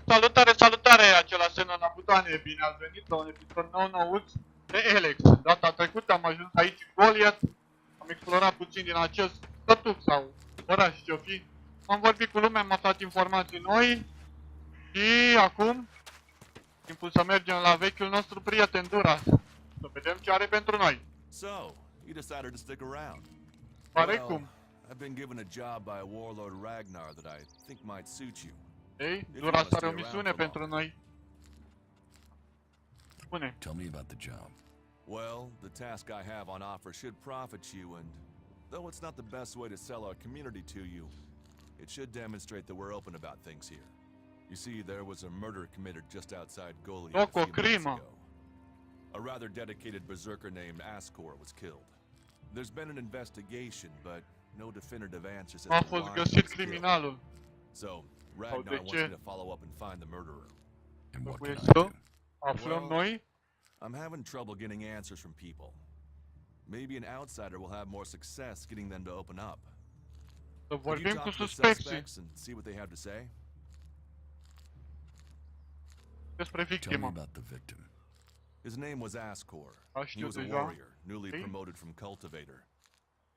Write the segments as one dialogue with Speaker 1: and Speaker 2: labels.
Speaker 1: Salutare, salutare, acela semnă la butoane, bine ați venit la un episod nou de ELEX. Data trecută am ajuns aici în Goliath, am explorat puțin din acest stătuc sau oraș ce-o fi. Am vorbit cu lumea, am aflat informații noi și acum timpul să mergem la vechiul nostru prieten Duras. Să vedem ce are pentru noi.
Speaker 2: So, you decided to stick around.
Speaker 1: Pare cum.
Speaker 2: I've been given a job by a warlord Ragnar that I think might suit you.
Speaker 1: Ei, Duras are o misiune pentru noi. Spune.
Speaker 3: Tell me about the job.
Speaker 2: Well, the task I have on offer should profit you, and though it's not the best way to sell our community to you, it should demonstrate that we're open about things here. You see, there was a murder committed just outside Goliath a few months ago. A rather dedicated berserker named Ascor was killed. There's been an investigation, but no definitive answers as to why he was killed. So, Ragnar wants me to follow up and find the murderer.
Speaker 3: And what can I do?
Speaker 1: Well,
Speaker 2: I'm having trouble getting answers from people. Maybe an outsider will have more success getting them to open up.
Speaker 1: Să
Speaker 2: Could you
Speaker 1: vorbim
Speaker 2: talk
Speaker 1: cu
Speaker 2: to the
Speaker 1: suspecții
Speaker 2: suspects and see what they have to say?
Speaker 1: despre
Speaker 3: Tell me
Speaker 1: victimă.
Speaker 3: about the victim.
Speaker 2: His name was Ascor. He
Speaker 1: Știu
Speaker 2: was a
Speaker 1: deja.
Speaker 2: warrior, newly promoted from cultivator.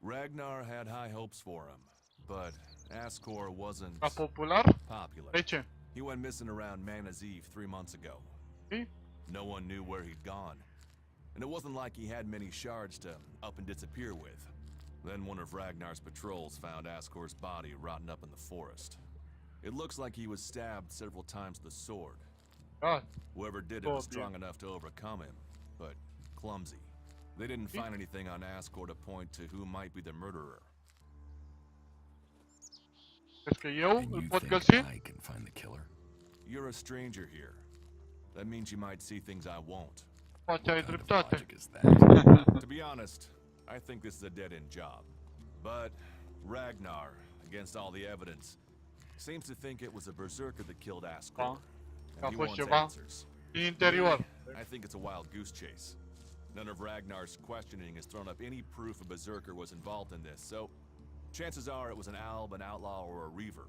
Speaker 2: Ragnar had high hopes for him, but Ascor wasn't
Speaker 1: Ca popular?
Speaker 2: popular.
Speaker 1: De ce?
Speaker 2: He went missing around Mana's Eve 3 months ago. No one knew where he'd gone. And it wasn't like he had many shards to up and disappear with. Then one of Ragnar's patrols found Ascor's body rotten up in the forest. It looks like he was stabbed several times with a sword.
Speaker 1: Da.
Speaker 2: Whoever did it was strong enough to overcome him, but clumsy. They didn't find anything on Ascor to point to who might be the murderer.
Speaker 1: Crezi că eu
Speaker 3: And
Speaker 1: îl
Speaker 3: you
Speaker 1: pot
Speaker 3: think
Speaker 1: găsi?
Speaker 3: I can find the killer?
Speaker 2: You're a stranger here. That means you might see things I won't.
Speaker 1: Poate ai
Speaker 3: What kind of
Speaker 1: dreptate.
Speaker 3: logic is that?
Speaker 2: To be honest, I think this is a dead-end job. But Ragnar, against all the evidence, seems to think it was a berserker that killed Ascor.
Speaker 1: A
Speaker 2: And he
Speaker 1: fost
Speaker 2: wants
Speaker 1: ceva
Speaker 2: answers.
Speaker 1: din interior.
Speaker 2: I think it's a wild goose chase. None of Ragnar's questioning has thrown up any proof a berserker was involved in this, so chances are it was an alb, an outlaw, or a reaver.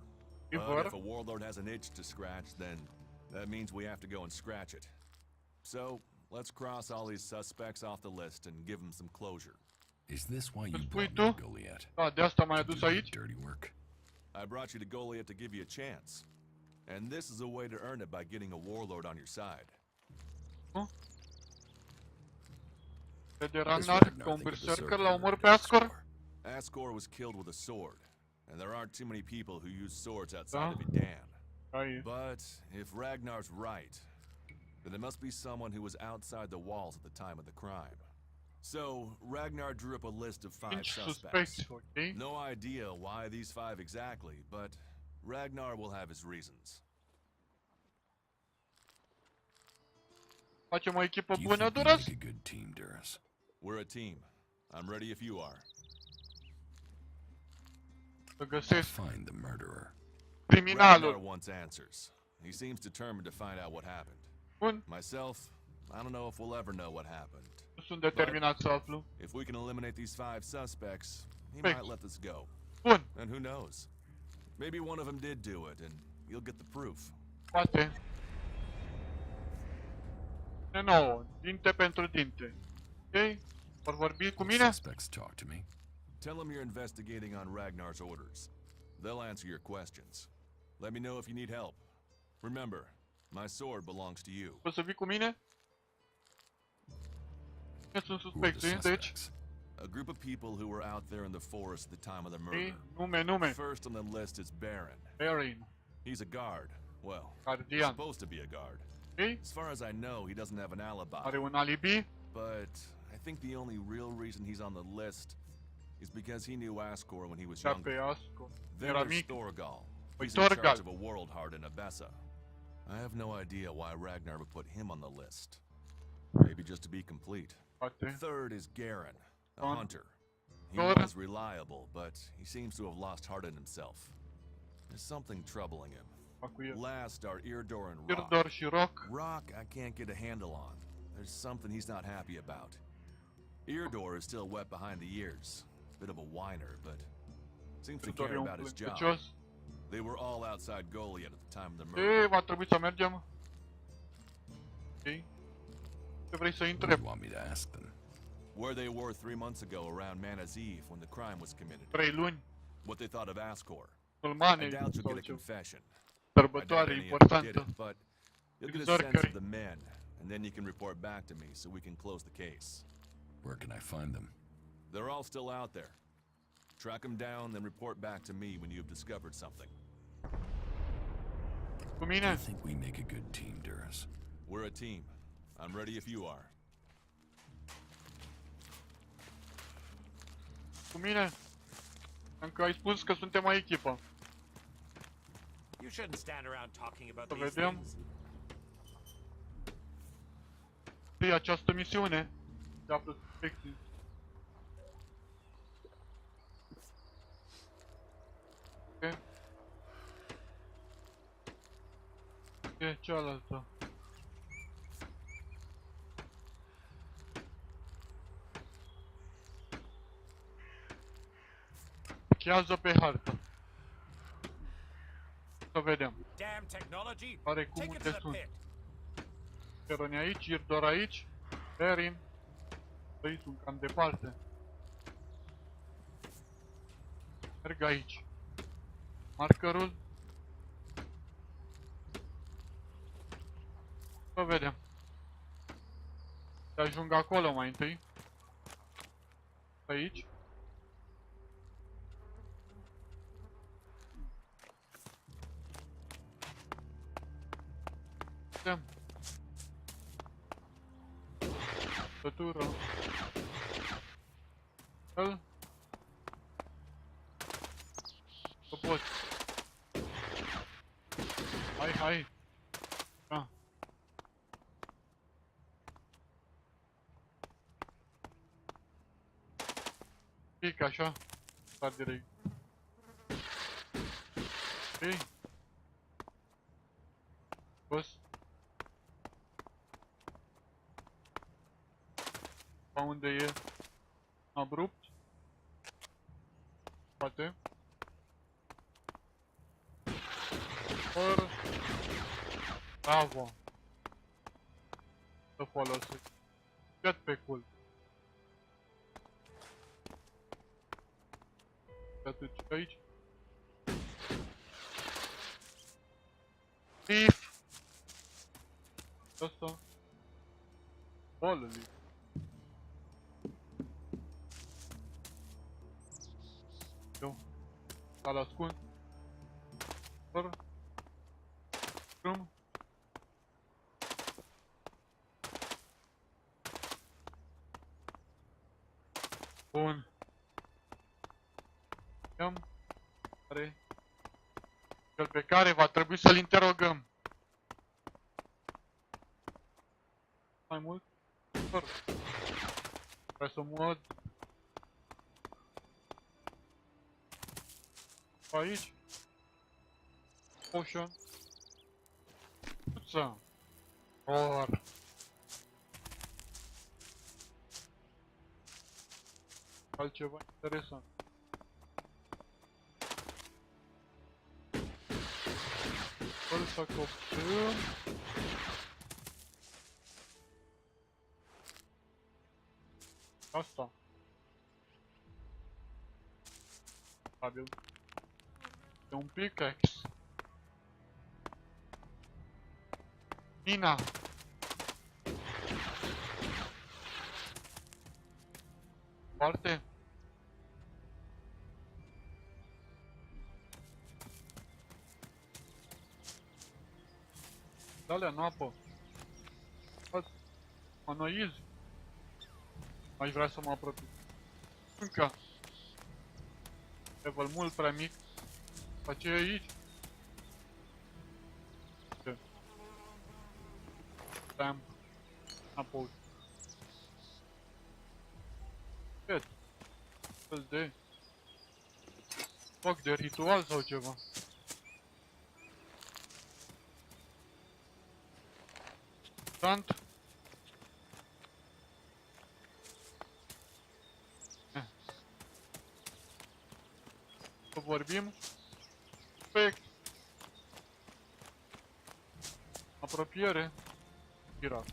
Speaker 2: But if a warlord has an itch to scratch, then that means we have to go and scratch it. So, let's cross all these suspects off the list and give them some closure.
Speaker 3: Is this why you
Speaker 1: Îți
Speaker 3: brought
Speaker 1: spui
Speaker 3: me
Speaker 1: tu?
Speaker 3: to Goliath?
Speaker 1: Da, de asta m-ai
Speaker 3: To
Speaker 1: adus
Speaker 3: do the
Speaker 1: aici?
Speaker 3: dirty work?
Speaker 2: I brought you to Goliath to give you a chance. And this is a way to earn it by getting a warlord on your side.
Speaker 1: Vede
Speaker 3: What does
Speaker 1: Ragnar
Speaker 3: Ragnar
Speaker 1: că un
Speaker 3: think a
Speaker 1: berserker
Speaker 3: berserker
Speaker 1: l-a omorât pe
Speaker 3: murdered
Speaker 1: Ascor?
Speaker 2: Ascor was killed with a sword, and there aren't too many people who use swords outside
Speaker 1: Da.
Speaker 2: of Idan.
Speaker 1: Ai,
Speaker 2: But if Ragnar's right, then it must be someone who was outside the walls at the time of the crime. So, Ragnar drew up a list of 5
Speaker 1: 5
Speaker 2: suspects.
Speaker 1: suspecți, ok?
Speaker 2: No idea why these 5 exactly, but Ragnar will have his reasons.
Speaker 1: Facem o echipă
Speaker 3: Do you
Speaker 1: bună,
Speaker 3: think we
Speaker 1: Duras?
Speaker 3: make a good team, Duras?
Speaker 2: We're a team. I'm ready if you are.
Speaker 1: Să găsesc
Speaker 3: Find the murderer.
Speaker 2: Ragnar
Speaker 1: criminalul.
Speaker 2: wants answers. He seems determined to find out what happened.
Speaker 1: Bun,
Speaker 2: Myself, I don't know if we'll ever know what happened.
Speaker 1: nu sunt determinat să aflu.
Speaker 2: If we can eliminate these 5 suspects, he
Speaker 1: Thanks.
Speaker 2: might let this go.
Speaker 1: Bun,
Speaker 2: And who knows? Maybe one of them did do it, and you'll get the proof.
Speaker 1: poate. E nouă, dinte pentru dinte. Ok? Vor vorbi cu mine?
Speaker 3: Suspects talk to me.
Speaker 2: Tell them you're investigating on Ragnar's orders. They'll answer your questions. Let me know if you need help. Remember, my sword belongs to you.
Speaker 1: Poți să vii cu mine? Cine sunt
Speaker 3: Who are the
Speaker 1: suspecții, deci?
Speaker 3: suspects?
Speaker 2: A group of people who were out there in the forest at the time of the murder.
Speaker 1: Nume.
Speaker 2: First on the list is Baron.
Speaker 1: Erin,
Speaker 2: He's a guard. Well,
Speaker 1: gardian.
Speaker 2: supposed to be a guard.
Speaker 1: Ok?
Speaker 2: As far as I know, he doesn't have an alibi.
Speaker 1: Are un alibi?
Speaker 2: But I think the only real reason he's on the list is because he knew Ascor when he was
Speaker 1: Cea pe
Speaker 2: younger.
Speaker 1: Asco.
Speaker 2: Then
Speaker 1: Era
Speaker 2: there's
Speaker 1: mic.
Speaker 2: Thorgal.
Speaker 1: Păi
Speaker 2: He's in charge
Speaker 1: Thorgal.
Speaker 2: of a world heart in Abessa. I have no idea why Ragnar would put him on the list. Maybe just to be complete.
Speaker 1: Poate.
Speaker 2: Third is Garen, a
Speaker 1: Thor.
Speaker 2: hunter. He
Speaker 1: Thor.
Speaker 2: was reliable, but he seems to have lost heart in himself. There's something troubling him.
Speaker 1: Fac cu el.
Speaker 2: Last are Irdor and Rock.
Speaker 1: Irdor și Rock.
Speaker 2: Rock, I can't get a handle on. There's something he's not happy about. Irdor is still wet behind the ears. Bit of a whiner, but seems to
Speaker 1: Irdor
Speaker 2: care
Speaker 1: e un
Speaker 2: about his job.
Speaker 1: plâncăcios.
Speaker 2: They were all outside Goliath at the time of the
Speaker 1: Ce
Speaker 2: murder.
Speaker 1: va trebui să mergem? Ok. Ce vrei să
Speaker 3: What do
Speaker 1: întreb?
Speaker 3: you want me to ask them?
Speaker 2: Where they were 3 months ago around Mana's Eve when the crime was committed.
Speaker 1: 3 luni.
Speaker 2: What they thought of Ascor. I
Speaker 1: Musulmane
Speaker 2: doubt you'll
Speaker 1: sau
Speaker 2: get a
Speaker 1: ce?
Speaker 2: confession. I doubt
Speaker 1: Sărbătoare
Speaker 2: any of them did
Speaker 1: importantă.
Speaker 2: it, but you'll get a
Speaker 1: Exact,
Speaker 2: sense of
Speaker 1: care.
Speaker 2: the men, and then you can report back to me so we can close the case.
Speaker 3: Where can I find them?
Speaker 2: They're all still out there. Track them down, then report back to me when you've discovered something.
Speaker 1: Cu
Speaker 3: I
Speaker 1: mine?
Speaker 3: think we make a good team, Duras.
Speaker 2: We're a team. I'm ready if you are.
Speaker 1: Cu mine? Încă ai spus că suntem o echipă.
Speaker 4: You shouldn't stand around talking about
Speaker 1: Să
Speaker 4: these
Speaker 1: vedem.
Speaker 4: things.
Speaker 1: Pe această misiune se află suspecții. Ok. E cealaltă. Chează pe hartă. Să vedem.
Speaker 4: Damn technology.
Speaker 1: Are cum
Speaker 4: Take it to
Speaker 1: unde
Speaker 4: the
Speaker 1: sunt.
Speaker 4: pit.
Speaker 1: Peroni aici, Irdor aici, Erin. Băi, sunt cam departe. Merg aici. Markerul. Să vedem. Să ajung acolo mai întâi. Aici. Vedem. Sătură. Îl. Că poți. Hai, hai. Da. Pic așa. Sar direct. Ok. Băs. Pa unde e abrupt. Poate. Fără. Bravo. Să folosesc. Cât pe cul. Te duci aici. Thief. Asta. Bolului. Eu. L-a ascuns. Fără. Drum. Bun. Am. Are. Cel pe care va trebui să-l interogăm. Mai mult? Fără. Trebuie să mod. Aici. Potion. Puța. Or. Altceva interesant. Fără să coptăm. Asta. Stabil. E un pickaxe. Mina. Foarte. Dale în apă. Anoiz. Aș vrea să mă apropii. Încă. Level mult prea mic. Ce e aici? Ce? Stamp. Apoi. Ce? Fel de... Foc de ritual sau ceva? Sant. Să vorbim. Perfect. Apropiere. Pirat.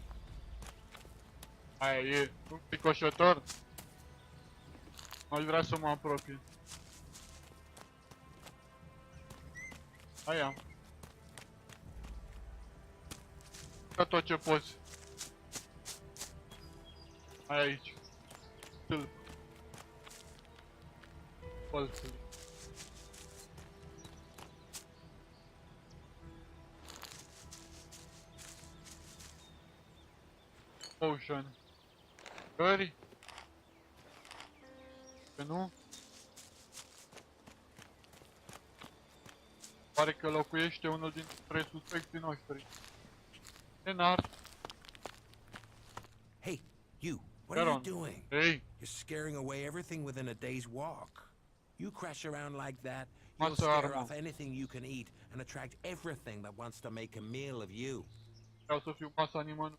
Speaker 1: Aia e fricoșător. Nu aș vrea să mă apropii. Aia. Ca tot ce poți. Hai aici. Stâlp. Pălțele. Ocean. Gări. Că nu? Pare că locuiește unul dintre suspecții noștri. Enar.
Speaker 5: Hey, you, what are you doing?
Speaker 1: Hey.
Speaker 5: You're scaring away everything within a day's walk. You crash around like that, you'll
Speaker 1: Masă
Speaker 5: scare
Speaker 1: armă.
Speaker 5: off anything you can eat and attract everything that wants to make a meal of you.
Speaker 1: Vreau să fiu masa nimănui.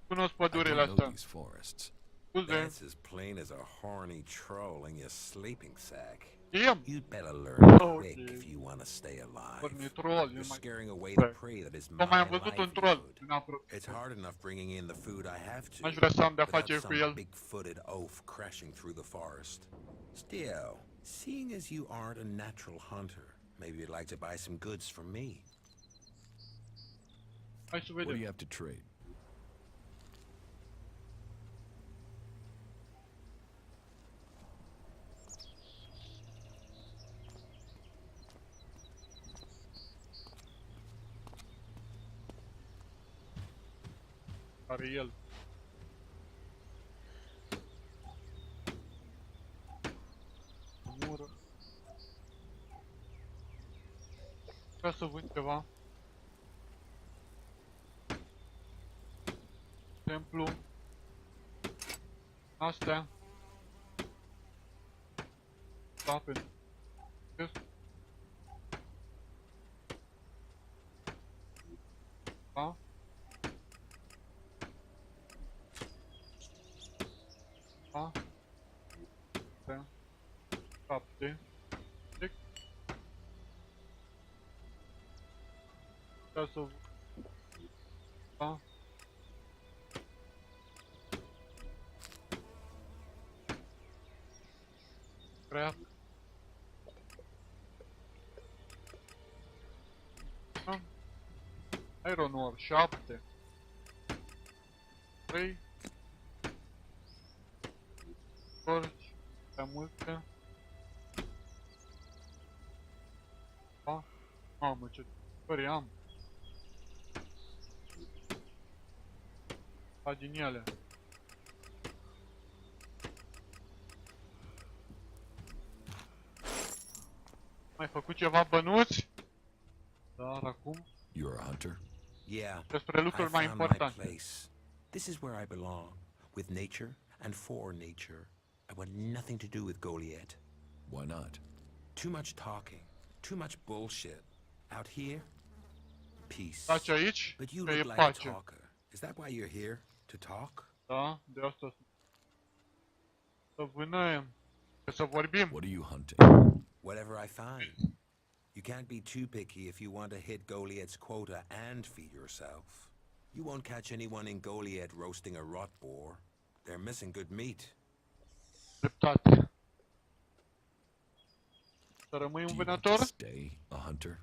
Speaker 1: Cunosc
Speaker 3: I
Speaker 1: pădurile
Speaker 3: don't know
Speaker 1: astea.
Speaker 3: these forests.
Speaker 1: Scuze.
Speaker 5: That's as plain as a horny troll in your sleeping sack.
Speaker 1: Știam.
Speaker 5: You'd better learn
Speaker 1: Okay.
Speaker 5: quick if you want to stay alive.
Speaker 1: Porni troll.
Speaker 5: You're
Speaker 1: E mai...
Speaker 5: scaring away the prey that is my
Speaker 1: Tocmai am văzut un troll.
Speaker 5: livelihood.
Speaker 1: În apropiere.
Speaker 5: It's hard enough bringing in the food I have to.
Speaker 1: Aș vrea să am de-a
Speaker 5: without
Speaker 1: face cu
Speaker 5: some
Speaker 1: el.
Speaker 5: big-footed oaf crashing through the forest. Still, seeing as you aren't a natural hunter, maybe you'd like to buy some goods from me.
Speaker 1: Hai să
Speaker 3: What do you
Speaker 1: vedem.
Speaker 3: have to trade?
Speaker 1: Are el. Mură. Vreau să vând ceva. Templu. Astea. Da, pentru. Da. Da. Da. 7. Check. Ca să... Da. Crack. Da. Iron ore 7. 3. Porci. Prea multe. Da. Mamă, ce fări am. Da, din ele. Mai făcut ceva bănuți? Dar acum
Speaker 3: You're a hunter?
Speaker 5: Yeah,
Speaker 1: despre
Speaker 5: I
Speaker 1: lucruri mai
Speaker 5: found my
Speaker 1: importante.
Speaker 5: place. This is where I belong, with nature and for nature. I want nothing to do with Goliath.
Speaker 3: Why not?
Speaker 5: Too much talking, too much bullshit. Out here, peace.
Speaker 1: Taci aici,
Speaker 5: But you
Speaker 1: că e
Speaker 5: look like a
Speaker 1: pace.
Speaker 5: talker. Is that why you're here? To talk?
Speaker 1: Da, de asta să vânăm, să vorbim.
Speaker 3: What are you hunting?
Speaker 5: Whatever I find. You can't be too picky if you want to hit Goliath's quota and feed yourself. You won't catch anyone in Goliath roasting a rot boar. They're missing good meat.
Speaker 1: Dreptate. Să rămâi un
Speaker 3: Do you want
Speaker 1: vânător?
Speaker 3: to stay a hunter?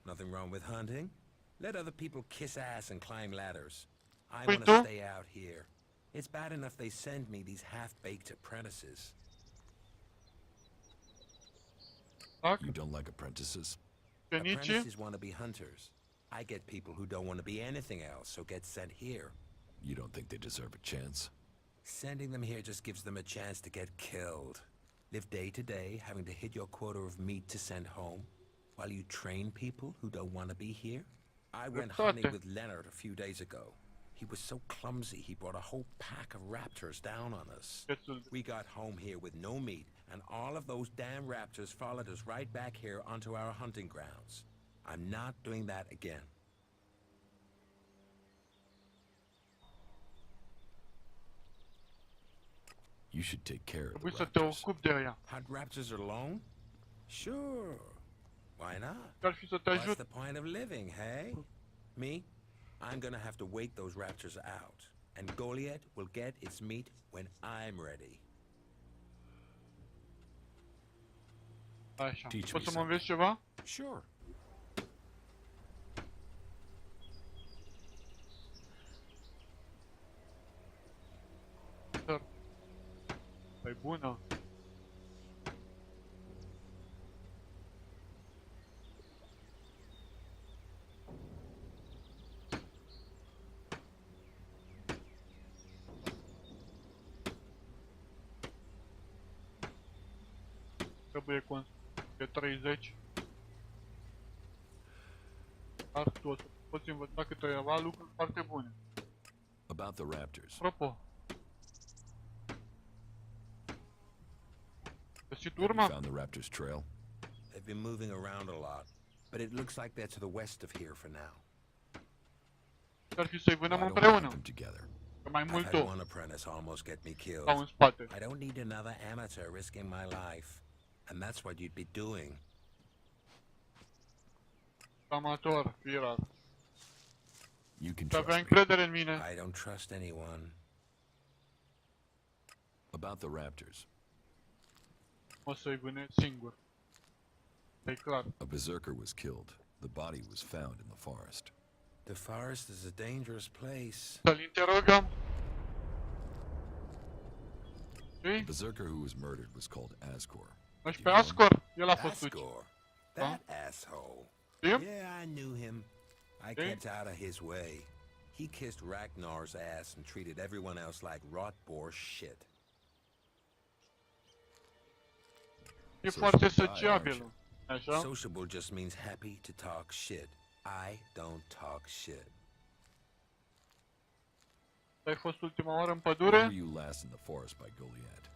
Speaker 5: Nothing wrong with hunting. Let other people kiss ass and climb ladders. I
Speaker 1: Păi
Speaker 5: want to
Speaker 1: tu?
Speaker 5: stay out here. It's bad enough they send me these half-baked apprentices.
Speaker 1: Tac,
Speaker 3: You don't like apprentices?
Speaker 1: cenicii.
Speaker 5: Apprentices want to be hunters. I get people who don't want to be anything else, so get sent here.
Speaker 3: You don't think they deserve a chance?
Speaker 5: Sending them here just gives them a chance to get killed. Live day to day, having to hit your quota of meat to send home, while you train people who don't want to be here? I went hunting with Leonard a few days ago. He was so clumsy, he brought a whole pack of raptors down on us.
Speaker 1: Destul de...
Speaker 5: We got home here with no meat, and all of those damn raptors followed us right back here onto our hunting grounds. I'm not doing that again.
Speaker 3: You should take care of the
Speaker 1: Trebuie să te
Speaker 3: raptors.
Speaker 1: ocupi de ea.
Speaker 5: Hunt raptors alone? Sure. Why not?
Speaker 1: Ar fi să te
Speaker 5: What's
Speaker 1: ajut.
Speaker 5: the point of living, hey? Me? I'm gonna have to wait those raptors out. And Goliath will get its meat when I'm ready.
Speaker 1: Așa.
Speaker 3: Teach
Speaker 1: Poți
Speaker 3: me
Speaker 1: să mă înveți ceva?
Speaker 5: Sure.
Speaker 1: Sir. Păi bună. Trebuie de 30. Dar tu o să poți învăța câteva lucruri foarte bune.
Speaker 3: About the raptors.
Speaker 1: Apropo. Găsit
Speaker 3: Have you
Speaker 1: urma?
Speaker 3: found the raptors' trail?
Speaker 5: They've been moving around a lot, but it looks like they're to the west of here for now.
Speaker 1: Ar fi să-i
Speaker 3: Why
Speaker 1: vânăm
Speaker 3: don't we
Speaker 1: împreună.
Speaker 3: hunt them together?
Speaker 1: Că mai
Speaker 5: I've
Speaker 1: mult
Speaker 5: had
Speaker 1: tu.
Speaker 5: one apprentice almost get me killed.
Speaker 1: Stau în spate.
Speaker 5: I don't need another amateur risking my life. And that's what you'd be doing.
Speaker 1: Amator, firar.
Speaker 3: You can
Speaker 1: Și avea
Speaker 3: trust me.
Speaker 1: încredere în mine.
Speaker 5: I don't trust anyone.
Speaker 3: About the raptors.
Speaker 1: O să-i vânezi singur. E clar.
Speaker 3: A berserker was killed. The body was found in the forest.
Speaker 5: The forest is a dangerous place.
Speaker 1: Să-l interogăm.
Speaker 3: The
Speaker 1: Și?
Speaker 3: berserker who was murdered was called Ascor.
Speaker 1: Și pe Ascor, el a fost ucis.
Speaker 5: Ascor. That asshole.
Speaker 1: Știm?
Speaker 5: Yeah, I knew him. I
Speaker 1: See?
Speaker 5: kept out of his way. He kissed Ragnar's ass and treated everyone else like rot-bore shit.
Speaker 1: E
Speaker 3: Social
Speaker 1: foarte
Speaker 3: guy,
Speaker 1: sociabil. Așa?
Speaker 5: Sociable just means happy to talk shit. I don't talk shit.
Speaker 1: Ai fost ultima oară în
Speaker 3: When
Speaker 1: pădure?
Speaker 3: were you last in the forest by Goliad?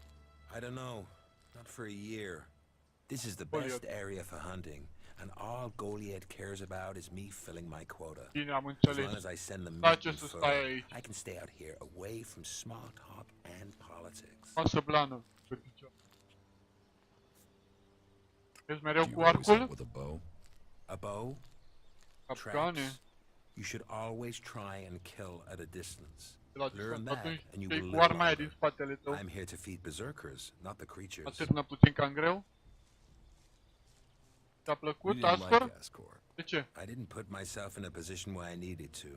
Speaker 5: I don't know. Not for a year. This is the
Speaker 1: Goliath.
Speaker 5: best area for hunting, and all Goliath cares about is me filling my quota.
Speaker 1: Bine, am
Speaker 5: As
Speaker 1: înțeles.
Speaker 5: long as I send the
Speaker 1: Da,
Speaker 5: meat
Speaker 1: ce
Speaker 5: and
Speaker 1: să
Speaker 5: fur,
Speaker 1: stai aici.
Speaker 5: I can stay out here away from small talk and politics.
Speaker 1: Masă blană. Ești mereu
Speaker 3: Do you
Speaker 1: cu
Speaker 3: always hunt
Speaker 1: arcul?
Speaker 3: with a bow?
Speaker 5: A bow?
Speaker 1: Capcane.
Speaker 5: Traps. You should always try and kill at a distance.
Speaker 1: La
Speaker 5: Learn
Speaker 1: distanță.
Speaker 5: that,
Speaker 1: Atunci
Speaker 5: and you
Speaker 1: cei
Speaker 5: will
Speaker 1: cu
Speaker 5: live
Speaker 1: arma aia din
Speaker 5: longer.
Speaker 1: spatele tău.
Speaker 5: I'm here to feed berserkers, not the creatures.
Speaker 1: Atârnă puțin cam greu. Ți-a
Speaker 3: You
Speaker 1: plăcut,
Speaker 3: didn't like
Speaker 1: Ascor?
Speaker 3: Ascor.
Speaker 1: De ce?
Speaker 5: I didn't put myself in a position where I needed to.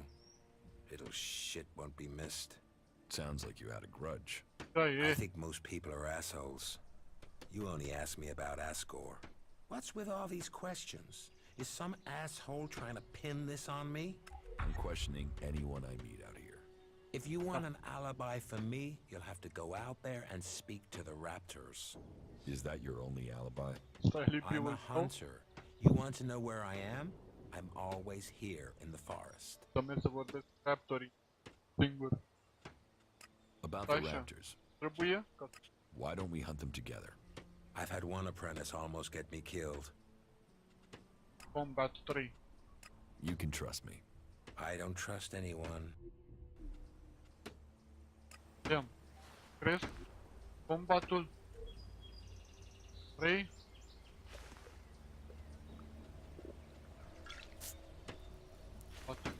Speaker 5: Little shit won't be missed.
Speaker 3: Sounds like you had a grudge.
Speaker 1: Da,
Speaker 5: I
Speaker 1: e.
Speaker 5: think most people are assholes. You only asked me about Ascor. What's with all these questions? Is some asshole trying to pin this on me?
Speaker 3: I'm questioning anyone I meet out here.
Speaker 5: If you want an alibi for me, you'll have to go out there and speak to the raptors.
Speaker 3: Is that your only alibi?
Speaker 1: Stai
Speaker 5: I'm a
Speaker 1: lipiul tău.
Speaker 5: hunter. You want to know where I am? I'm always here in the forest.
Speaker 1: Să merg să vorbesc cu raptorii. Singur.
Speaker 3: About the
Speaker 1: Așa.
Speaker 3: raptors.
Speaker 1: Trebuie? Ca să-
Speaker 3: Why don't we hunt them together?
Speaker 5: I've had one apprentice almost get me killed.
Speaker 1: Combat 3.
Speaker 3: You can trust me.
Speaker 5: I don't trust anyone.
Speaker 1: Vedem. Crezi? Combatul 3. Poate.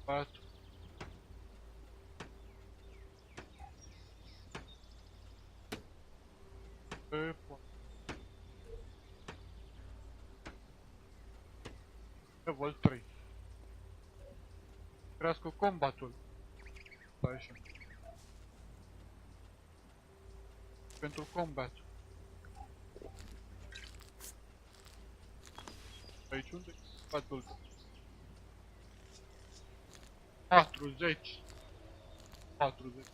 Speaker 1: Patru. Pe poate. Level 3. Crească combatul. Stai așa. Pentru combat. Aici unde e combatul? 40. 40.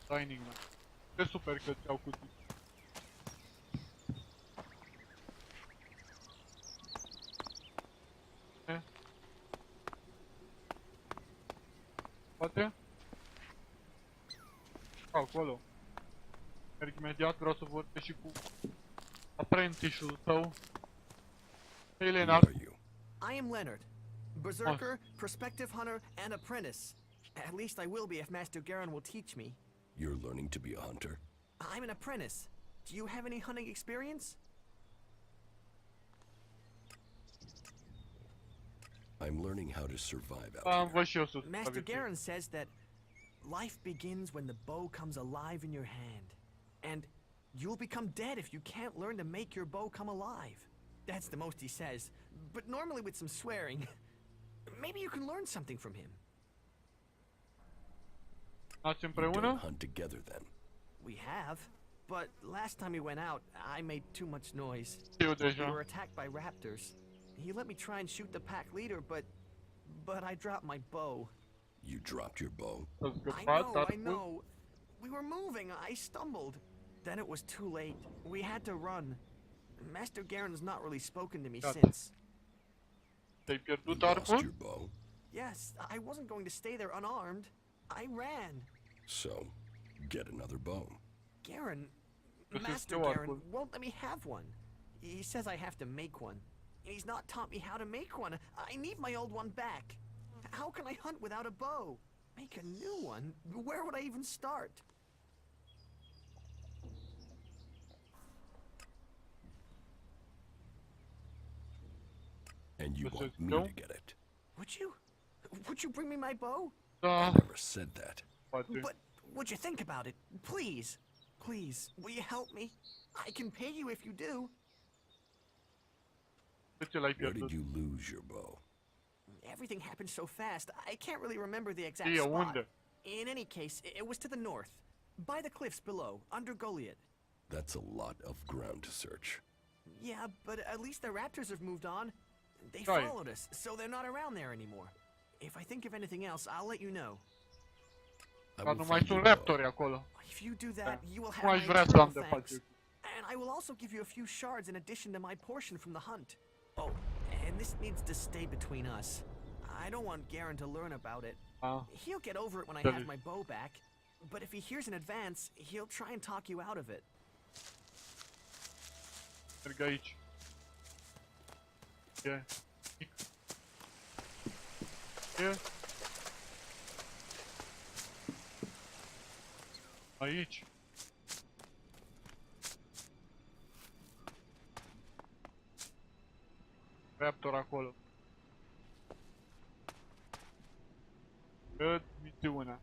Speaker 1: Dining man. Ce super că ți-au cutit. Poate? Acolo. Merg imediat, vreau să vorbesc și cu apprentice-ul tău. Hey,
Speaker 3: Who
Speaker 1: Leonard.
Speaker 3: are you?
Speaker 6: I am Leonard, berserker, prospective hunter, and apprentice. At least I will be if Master Garen will teach me.
Speaker 3: You're learning to be a hunter?
Speaker 6: I'm an apprentice. Do you have any hunting experience?
Speaker 3: I'm learning how to survive out
Speaker 1: Am
Speaker 3: here.
Speaker 1: văzut și eu să
Speaker 6: Master
Speaker 1: supraviețuim.
Speaker 6: Garen says that life begins when the bow comes alive in your hand. And you'll become dead if you can't learn to make your bow come alive. That's the most he says, but normally with some swearing. Maybe you can learn something from him.
Speaker 1: Ați
Speaker 3: You
Speaker 1: împreună?
Speaker 3: don't hunt together then.
Speaker 6: We have, but last time we went out, I made too much noise.
Speaker 1: Știu
Speaker 6: We
Speaker 1: deja.
Speaker 6: were attacked by raptors. He let me try and shoot the pack leader, but I dropped my bow.
Speaker 3: You dropped your bow?
Speaker 1: S-a
Speaker 6: I
Speaker 1: scăpat,
Speaker 6: know,
Speaker 1: dar
Speaker 6: I know. We were moving. I stumbled. Then it was too late. We had to run. Master Garen's not really spoken to me
Speaker 1: Gata.
Speaker 6: since.
Speaker 1: te-ai
Speaker 3: You
Speaker 1: pierdut
Speaker 3: lost
Speaker 1: arcul?
Speaker 3: your bow?
Speaker 6: Yes, I wasn't going to stay there unarmed. I ran.
Speaker 3: So, get another bow.
Speaker 6: Garen,
Speaker 1: This is
Speaker 6: Master
Speaker 1: your
Speaker 6: Garen
Speaker 1: arcul.
Speaker 6: won't let me have one. He says I have to make one. And he's not taught me how to make one. I need my old one back. How can I hunt without a bow? Make a new one? Where would I even start?
Speaker 3: And you
Speaker 1: This
Speaker 3: want
Speaker 1: is
Speaker 3: me
Speaker 1: go?
Speaker 3: to get it?
Speaker 6: Would you? Would you bring me my bow?
Speaker 1: Da,
Speaker 3: I never said that.
Speaker 1: poate.
Speaker 6: But would you think about it? Please. Please, will you help me? I can pay you if you do.
Speaker 1: De ce l-ai
Speaker 3: Where
Speaker 1: pierdut?
Speaker 3: did you lose your bow?
Speaker 6: Everything happened so fast, I can't really remember the exact
Speaker 1: Știe
Speaker 6: spot.
Speaker 1: unde.
Speaker 6: In any case, it was to the north, by the cliffs below, under Goliath.
Speaker 3: That's a lot of ground to search.
Speaker 6: Yeah, but at least the raptors have moved on. They
Speaker 1: Right.
Speaker 6: followed us, so they're not around there anymore. If I think of anything else, I'll let you know.
Speaker 3: I
Speaker 1: Dar
Speaker 3: will
Speaker 1: nu mai
Speaker 3: find
Speaker 1: sunt
Speaker 3: your bow.
Speaker 1: raptori acolo.
Speaker 6: If you do that, you will
Speaker 1: Nu
Speaker 6: have
Speaker 1: aș
Speaker 6: my
Speaker 1: vrea să am
Speaker 6: eternal
Speaker 1: de
Speaker 6: thanks.
Speaker 1: face.
Speaker 6: And I will also give you a few shards in addition to my portion from the hunt. Oh, and this needs to stay between us. I don't want Garen to learn about it.
Speaker 1: Da.
Speaker 6: He'll get over it when I
Speaker 1: That
Speaker 6: have
Speaker 1: is-
Speaker 6: my bow back. But if he hears in advance, he'll try and talk you out of it.
Speaker 1: Merg aici. E. E. Aici. Raptor acolo. Văd misiunea.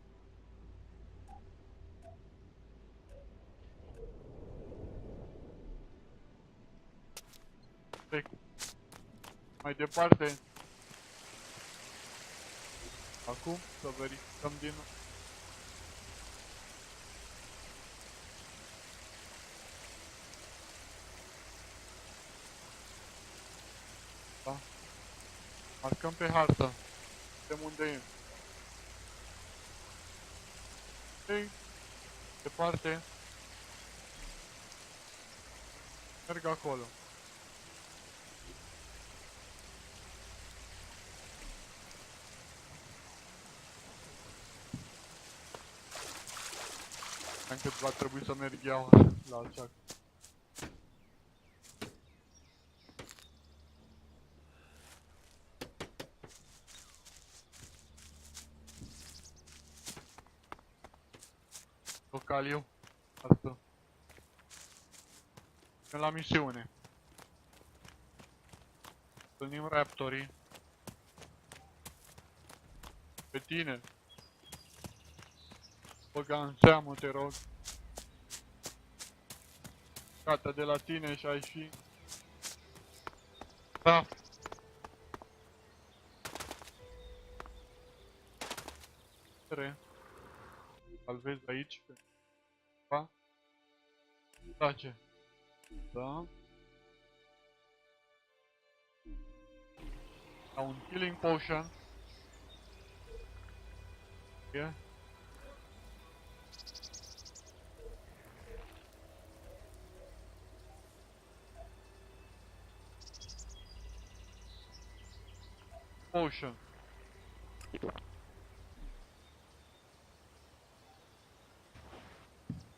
Speaker 1: Trec. Mai departe. Acum să verificăm din nou. Da. Marcăm pe hartă. Vedem unde e. Ok. Departe. Merg acolo. Încât va trebui să merg eu la acea. Localiu. Asta. Sunt la misiune. Întâlnim raptorii. Pe tine. Băga în seamă, te rog. Gata de la tine și ai fi... Da. Îl vezi aici? Da? Tace. Da. La un healing potion. Yeah. Potion.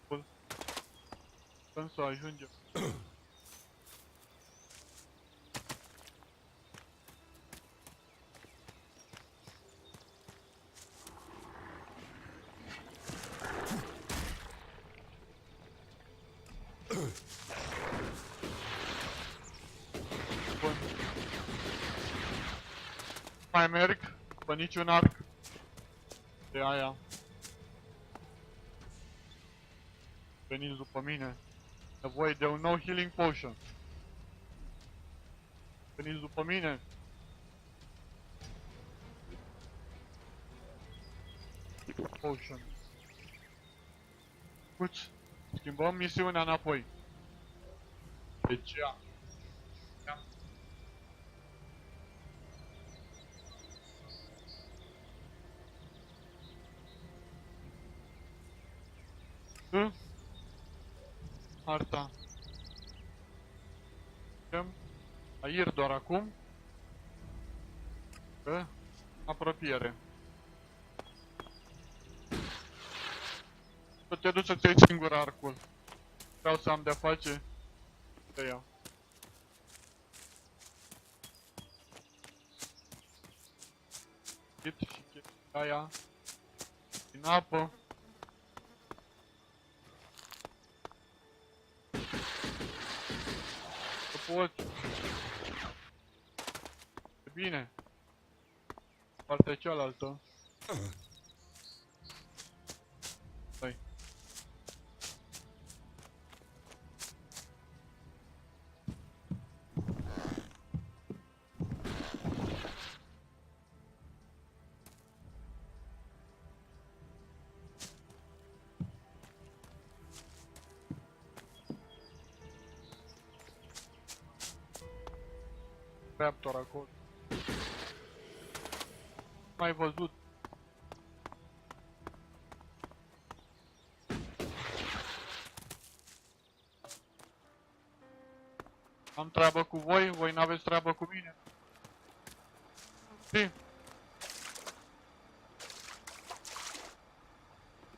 Speaker 1: Bun. Când să ajungem. mai merg pe niciun arc de aia. Veniți după mine. Nevoie de un nou healing potion. Veniți după mine. Potion. Uci, schimbăm misiunea înapoi. Deci ia. Harta. Mergem la Irdor acum. Pe apropiere. Să te duci să-ți iei singur arcul. Vreau să am de-a face. Să iau. Chit și chestia aia. Din apă. Să poți. E bine. Partea cealaltă. Stai. Raptor acolo. Mai văzut. Am treabă cu voi, voi n-aveți treabă cu mine. Si.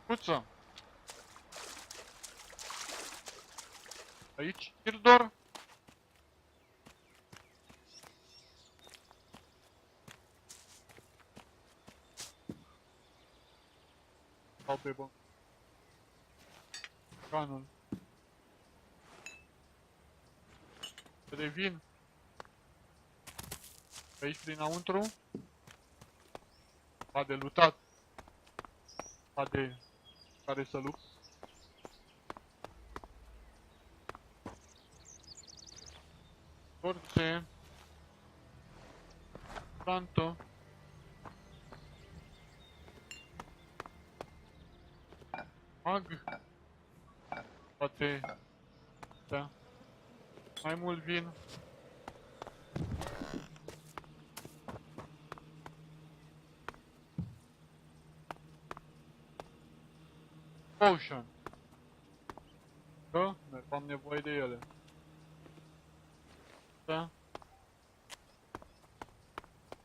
Speaker 1: Puță. Aici, Irdor. Sau pe bă. Canul. Revin. Aici prinăuntru. Va de lutat. Va de care să lupt. Orice. Plantă. Mag. Poate. Da. Mai mult vin. Potion. Da? Am nevoie de ele. Da.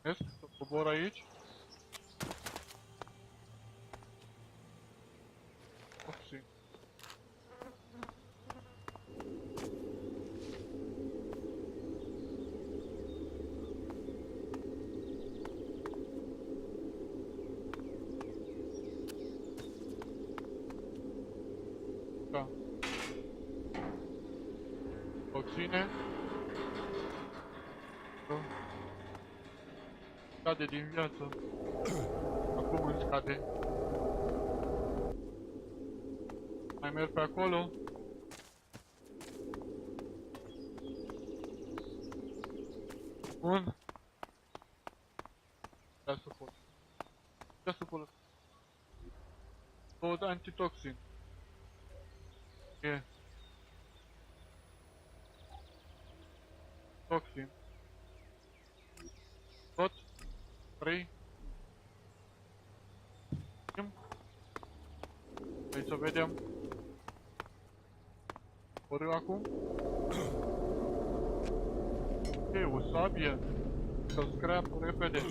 Speaker 1: Vezi? Să cobor aici. Opsi. Da. Toxine. Da. Scade din viață. Acum îmi scade. Mai merg pe acolo. Bun. Ia să pot. Ia să pot. Tot antitoxin. E. Toxin. Tot. 3. Hai să vedem. Oriu acum. E, o sabie. Să scrap repede.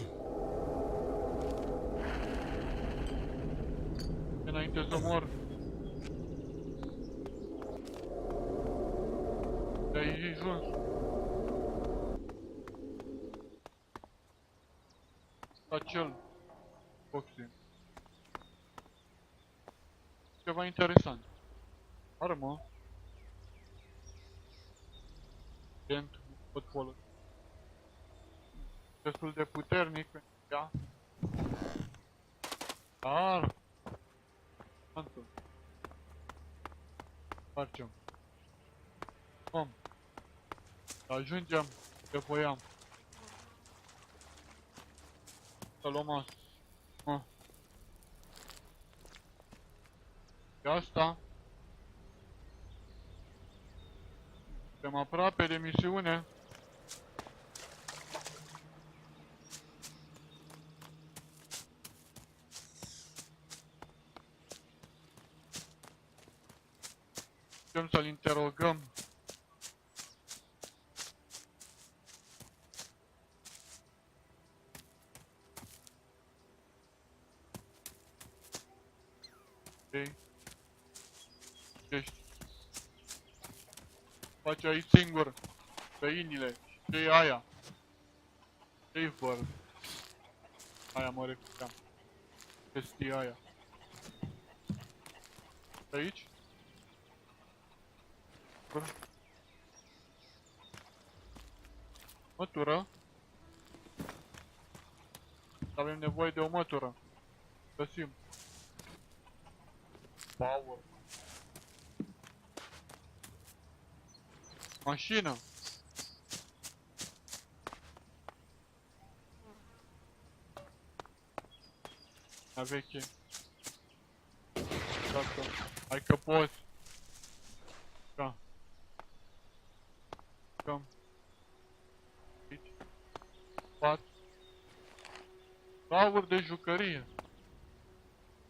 Speaker 1: Înainte să mor. De aici jos. Acel boxing. Ceva interesant. Armă. Dent, pot folosi. Destul de puternic. Ia. Dar. Antul. Facem. Bun. Ajungem de voiam. Să luăm asta. Și asta. Suntem aproape de misiune. Putem să-l interogăm. Ok. Ești. Faci aici singur. Găinile. Și ce-i aia? Ce-i vor? Aia mă refugiam. Chestia aia. Aici? Mătură. Avem nevoie de o mătură. Găsim. Power. Mașină. Mai veche. Gata. Hai că poți. Da. Cam. Aici. Pat. Rauri de jucărie.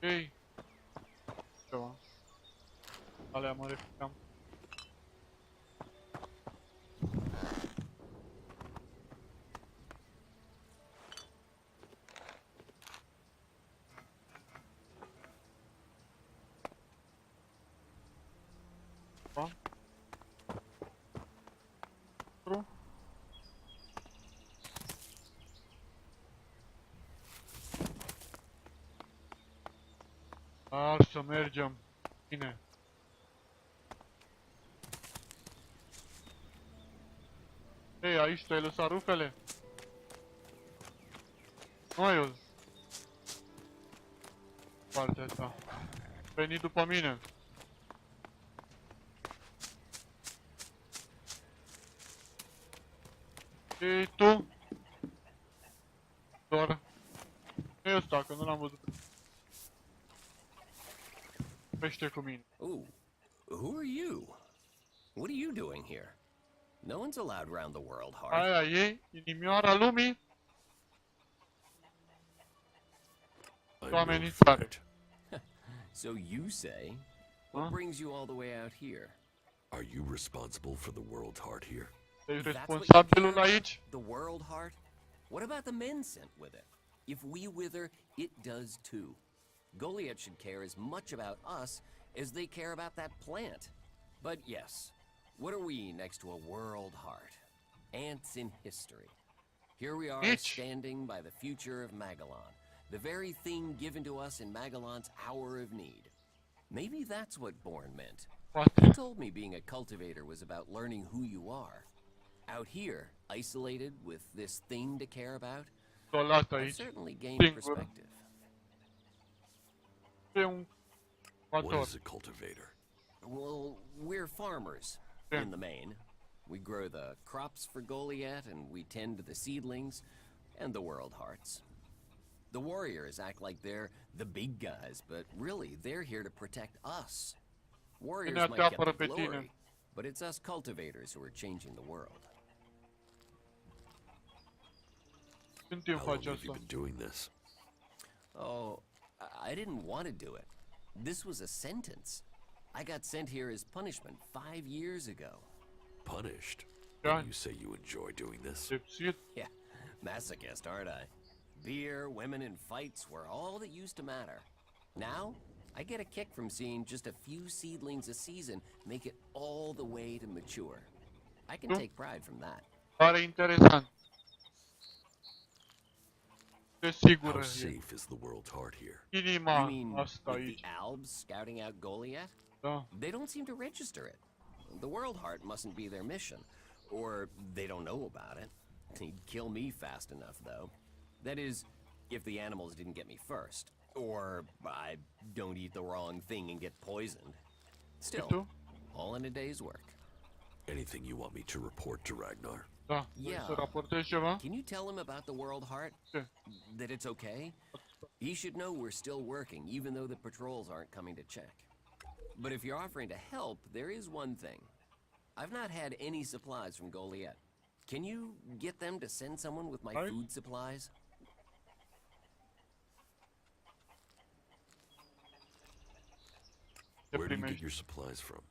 Speaker 1: Ei. Ceva. Alea mă refugiam. Da. Ar să mergem. Bine. Ei, aici tu ai lăsat rufele? Noiul. Partea asta. Veni după mine. Ei, tu? Doar. E ăsta, că nu l-am văzut. Pește cu mine.
Speaker 7: Ooh, who are you? What are you doing here? No one's allowed around the world, Hart.
Speaker 1: Aia e inimioara lumii.
Speaker 3: I'm
Speaker 1: O
Speaker 3: no
Speaker 1: amenințare.
Speaker 3: threat.
Speaker 7: So you say? What
Speaker 1: Huh?
Speaker 7: brings you all the way out here?
Speaker 3: Are you responsible for the world heart here?
Speaker 1: Ești
Speaker 7: That's what you
Speaker 1: responsabilul
Speaker 7: care
Speaker 1: aici?
Speaker 7: about? The world, Hart? What about the men sent with it? If we wither, it does too. Goliath should care as much about us as they care about that plant. But yes, what are we next to a world heart? Ants in history. Here we are
Speaker 1: Itch.
Speaker 7: standing by the future of Magellan, the very thing given to us in Magellan's hour of need. Maybe that's what Born meant. He
Speaker 1: Poate.
Speaker 7: told me being a cultivator was about learning who you are. Out here, isolated with this thing to care about,
Speaker 1: Solat
Speaker 7: I've
Speaker 1: aici.
Speaker 7: certainly gained
Speaker 1: Singur.
Speaker 7: perspective.
Speaker 1: E un
Speaker 3: What
Speaker 1: motor.
Speaker 3: is a cultivator?
Speaker 7: Well, we're farmers
Speaker 1: Yeah.
Speaker 7: in the main. We grow the crops for Goliath, and we tend to the seedlings and the world hearts. The warriors act like they're the big guys, but really they're here to protect us. Warriors
Speaker 1: Cine
Speaker 7: might
Speaker 1: te
Speaker 7: get
Speaker 1: apără
Speaker 7: the
Speaker 1: pe tine?
Speaker 7: glory, but it's us cultivators who are changing the world.
Speaker 1: Când timp
Speaker 3: How long
Speaker 1: faci
Speaker 3: have you
Speaker 1: asta?
Speaker 3: been doing this?
Speaker 7: Oh, I didn't want to do it. This was a sentence. I got sent here as punishment 5 years ago.
Speaker 3: Punished?
Speaker 1: Yeah.
Speaker 3: And you say you enjoy doing this?
Speaker 1: Lipsit?
Speaker 7: Yeah, masochist, aren't I? Beer, women, and fights were all that used to matter. Now, I get a kick from seeing just a few seedlings a season make it all the way to mature. I can
Speaker 1: Hmm.
Speaker 7: take pride from that.
Speaker 1: Pare interesant. Desigur
Speaker 3: How
Speaker 1: e.
Speaker 3: safe is the world heart here?
Speaker 7: You
Speaker 1: Inima
Speaker 7: mean
Speaker 1: asta
Speaker 7: with
Speaker 1: aici.
Speaker 7: the Albs scouting out Goliath?
Speaker 1: Da.
Speaker 7: They don't seem to register it. The World Heart mustn't be their mission. Or they don't know about it. They'd kill me fast enough, though. That is, If the animals didn't get me first. Or I don't eat the wrong thing and get poisoned. Still,
Speaker 1: tu?
Speaker 7: all in a day's work.
Speaker 3: Anything you want me to report to Ragnar?
Speaker 1: Da, vrei
Speaker 7: Yeah.
Speaker 1: să raportezi ceva?
Speaker 7: Can you tell him about the World Heart?
Speaker 1: Ce?
Speaker 7: That it's okay? He should know we're still working, even though the patrols aren't coming to check. But if you're offering to help, there is one thing. I've not had any supplies from Goliath. Can you get them to send someone with my
Speaker 1: Right.
Speaker 7: food supplies?
Speaker 1: Ce
Speaker 3: Where do you get
Speaker 1: primești?
Speaker 3: your supplies from?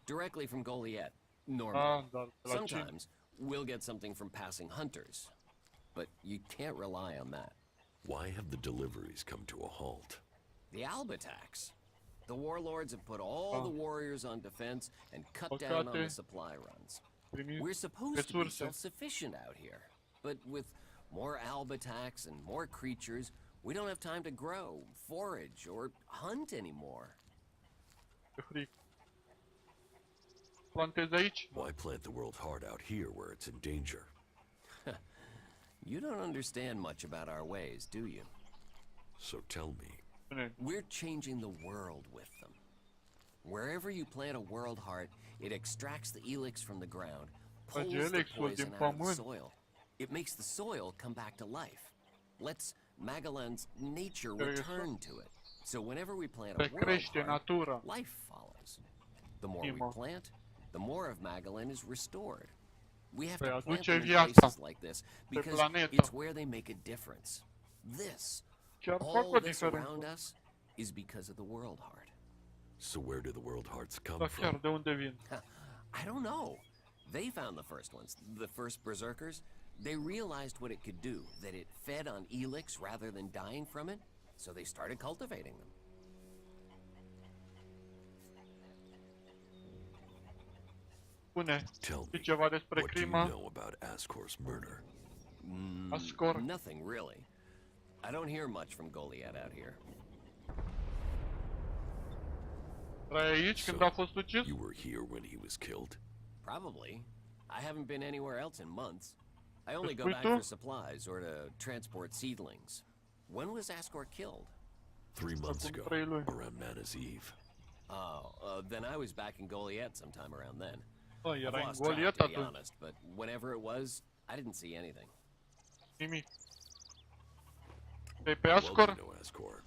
Speaker 7: Directly from Goliath, normally.
Speaker 1: Ah, dar de la cine?
Speaker 7: Sometimes we'll get something from passing hunters, but you can't rely on that.
Speaker 3: Why have the deliveries come to a halt?
Speaker 7: The Alb attacks. The warlords have put all the warriors on defense and cut down on the
Speaker 1: Păcate.
Speaker 7: supply runs.
Speaker 1: Primi
Speaker 7: We're supposed to be
Speaker 1: resurse.
Speaker 7: self-sufficient out here, but with more Alb attacks and more creatures, we don't have time to grow, forage, or hunt anymore.
Speaker 1: Ce frică. Plantezi aici?
Speaker 3: Why plant the World Heart out here where it's in danger?
Speaker 7: You don't understand much about our ways, do you?
Speaker 3: So tell me,
Speaker 1: Spune,
Speaker 7: We're changing the world with them. Wherever you plant a World Heart, it extracts the ELEX from the ground, pulls the
Speaker 1: ELEX-ul
Speaker 7: poison
Speaker 1: din
Speaker 7: out of the
Speaker 1: pământ.
Speaker 7: soil. It makes the soil come back to life. Lets Magellan's nature
Speaker 1: Seriously?
Speaker 7: return to it. So whenever we plant a
Speaker 1: se
Speaker 7: World
Speaker 1: crește
Speaker 7: Heart,
Speaker 1: natura.
Speaker 7: life follows. The more we
Speaker 1: Timo.
Speaker 7: plant, the more of Magellan is restored. We have
Speaker 1: Păi
Speaker 7: to plant
Speaker 1: aduce
Speaker 7: them in
Speaker 1: viața
Speaker 7: places like this because
Speaker 1: planetă.
Speaker 7: it's where they make a difference. This,
Speaker 1: Chiar fac
Speaker 7: all
Speaker 1: o
Speaker 7: this
Speaker 1: diferență.
Speaker 7: around us, is because of the World Heart.
Speaker 3: so where do the World Hearts come
Speaker 1: Dar chiar
Speaker 3: from?
Speaker 1: de unde vin?
Speaker 7: I don't know. They found the first ones, the first berserkers. They realized what it could do, that it fed on ELEX rather than dying from it, so they started cultivating them.
Speaker 1: Spune,
Speaker 3: Tell
Speaker 1: știi
Speaker 3: me,
Speaker 1: ceva despre
Speaker 3: what do you
Speaker 1: crimă?
Speaker 3: know about Ascor's murder?
Speaker 1: Ascor.
Speaker 7: Nothing really. I don't hear much from Goliath out here.
Speaker 1: Erai aici când a fost ucis?
Speaker 3: You were here when he was killed?
Speaker 7: Probably. I haven't been anywhere else in months. I only go
Speaker 1: Păi
Speaker 7: back
Speaker 1: tu?
Speaker 7: for supplies or to transport seedlings. When was Ascor killed?
Speaker 3: 3 months
Speaker 1: Acum
Speaker 3: ago,
Speaker 1: 3 luni.
Speaker 3: around Mana's Eve.
Speaker 7: Oh, then I was back in Goliath sometime around then.
Speaker 1: Bă,
Speaker 7: I've
Speaker 1: era în
Speaker 7: lost track,
Speaker 1: Goliat
Speaker 7: to be
Speaker 1: atunci.
Speaker 7: honest, but whenever it was, I didn't see anything.
Speaker 1: Nimic. Pe
Speaker 3: Well, do
Speaker 1: Ascor?
Speaker 3: you know Ascor?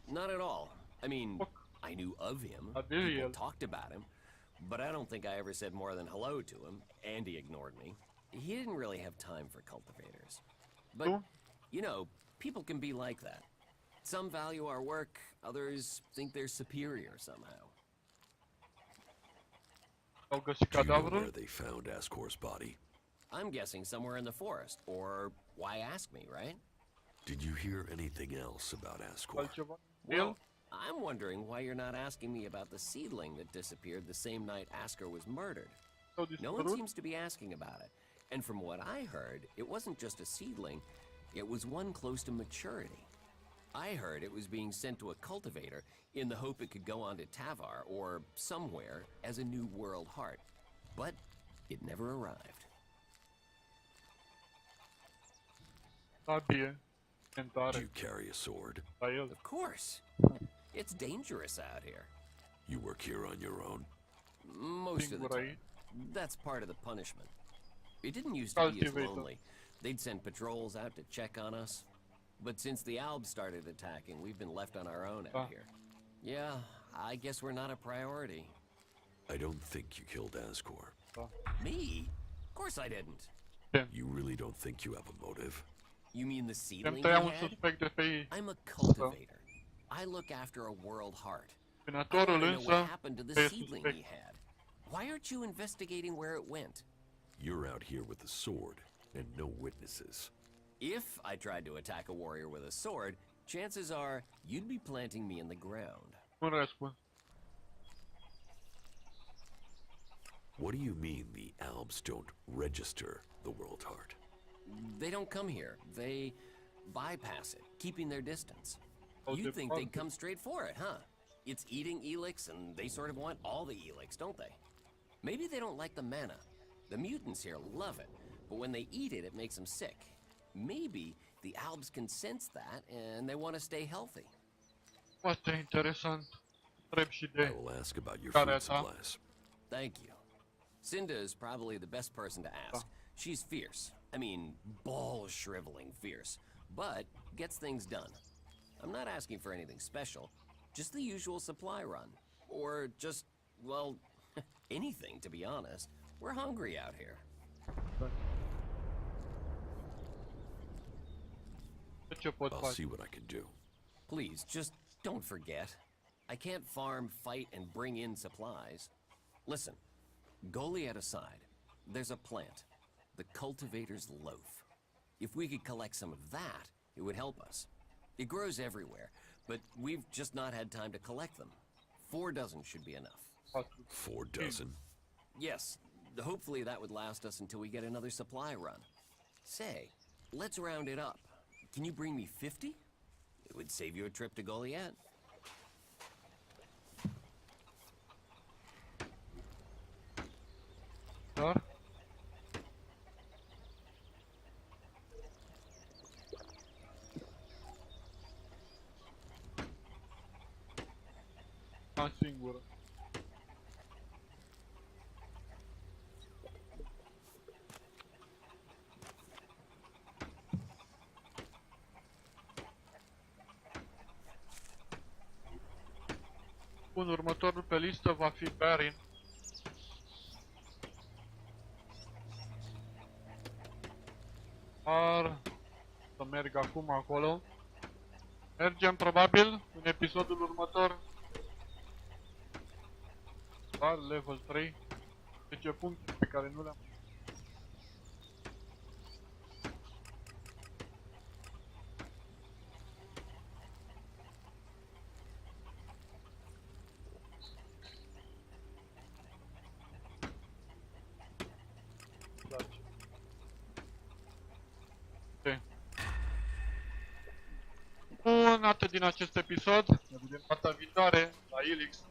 Speaker 7: Not at all. I mean,
Speaker 1: Fuck.
Speaker 7: I knew of him.
Speaker 1: I did,
Speaker 7: People
Speaker 1: yeah.
Speaker 7: talked about him, but I don't think I ever said more than hello to him, and he ignored me. He didn't really have time for cultivators. But,
Speaker 1: Tu?
Speaker 7: you know, people can be like that. Some value our work, others think they're superior somehow.
Speaker 1: Au găsit
Speaker 3: Do you know
Speaker 1: cadavrul?
Speaker 3: where they found Ascor's body?
Speaker 7: I'm guessing somewhere in the forest, or why ask me, right?
Speaker 3: Did you hear anything else about Ascor?
Speaker 1: Altceva?
Speaker 7: Well,
Speaker 1: El?
Speaker 7: I'm wondering why you're not asking me about the seedling that disappeared the same night Asker was murdered.
Speaker 1: Sau
Speaker 7: No one
Speaker 1: dispărut?
Speaker 7: seems to be asking about it. And from what I heard, it wasn't just a seedling, it was one close to maturity. I heard it was being sent to a cultivator in the hope it could go on to Tavar or somewhere as a new World Heart. But it never arrived.
Speaker 1: Sabie.
Speaker 3: Do
Speaker 1: Mentare.
Speaker 3: you carry a sword?
Speaker 1: La el.
Speaker 7: Of course. It's dangerous out here.
Speaker 3: You work here on your own?
Speaker 7: Most of the
Speaker 1: Singur
Speaker 7: time.
Speaker 1: aici.
Speaker 7: That's part of the punishment. It didn't used to be as
Speaker 1: Cultivator.
Speaker 7: lonely. They'd send patrols out to check on us. But since the Albs started attacking, we've been left on our own out
Speaker 1: Ah.
Speaker 7: here. Yeah, I guess we're not a priority.
Speaker 3: I don't think you killed Ascor.
Speaker 7: Me? Of course I didn't.
Speaker 3: You really don't think you have a motive?
Speaker 7: You mean the
Speaker 1: Îmi
Speaker 7: seedling we
Speaker 1: tăia un
Speaker 7: had?
Speaker 1: suspect de pe ei.
Speaker 7: I'm a cultivator. I look after a World Heart. I want
Speaker 1: Vânătorul
Speaker 7: to know
Speaker 1: însă
Speaker 7: what happened to the
Speaker 1: pe
Speaker 7: seedling
Speaker 1: suspect.
Speaker 7: he had. Why aren't you investigating where it went?
Speaker 3: You're out here with a sword and no witnesses.
Speaker 7: If I tried to attack a warrior with a sword, chances are you'd be planting me in the ground.
Speaker 1: Nu răspund.
Speaker 3: What do you mean the Albs don't register the World Heart?
Speaker 7: They don't come here. They bypass it, keeping their distance.
Speaker 1: Oh,
Speaker 7: You'd think they'd
Speaker 1: departe.
Speaker 7: come straight for it, huh? It's eating ELEX, and they sort of want all the ELEX, don't they? Maybe they don't like the mana. The mutants here love it, but when they eat it, it makes them sick. Maybe The Albs can sense that, and they want to stay healthy.
Speaker 1: Foarte interesant. Întreb și
Speaker 3: I
Speaker 1: de
Speaker 3: will ask about your
Speaker 1: care
Speaker 3: food
Speaker 1: ta.
Speaker 3: supplies.
Speaker 7: Thank you. Cinda is probably the best person to ask. She's fierce. I mean, ball-shriveling fierce. But gets things done. I'm not asking for anything special. Just the usual supply run. Or just, well, anything, to be honest. We're hungry out here.
Speaker 1: Ce pot
Speaker 3: I'll
Speaker 1: face?
Speaker 3: see what I can do.
Speaker 7: Please, just don't forget. I can't farm, fight, and bring in supplies. Listen, Goliath aside, there's a plant. The cultivator's loaf. If we could collect some of that, it would help us. It grows everywhere, but we've just not had time to collect them. 4 dozen should be enough.
Speaker 3: 4 dozen?
Speaker 7: Yes, hopefully that would last us until we get another supply run. Say, let's round it up. Can you bring me 50? It would save you a trip to Goliath.
Speaker 1: Dar? Am singură. Bun, următorul pe listă va fi Barin. Ar să merg acum acolo. Mergem probabil în episodul următor. La level 3. 10 puncte pe care nu le-am. Bun, atât din acest episod. Ne vedem data viitoare la ELEX.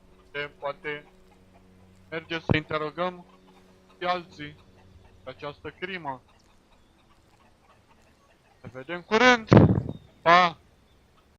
Speaker 1: Poate merge să interogăm și alții pe această crimă. Ne vedem curând! Pa!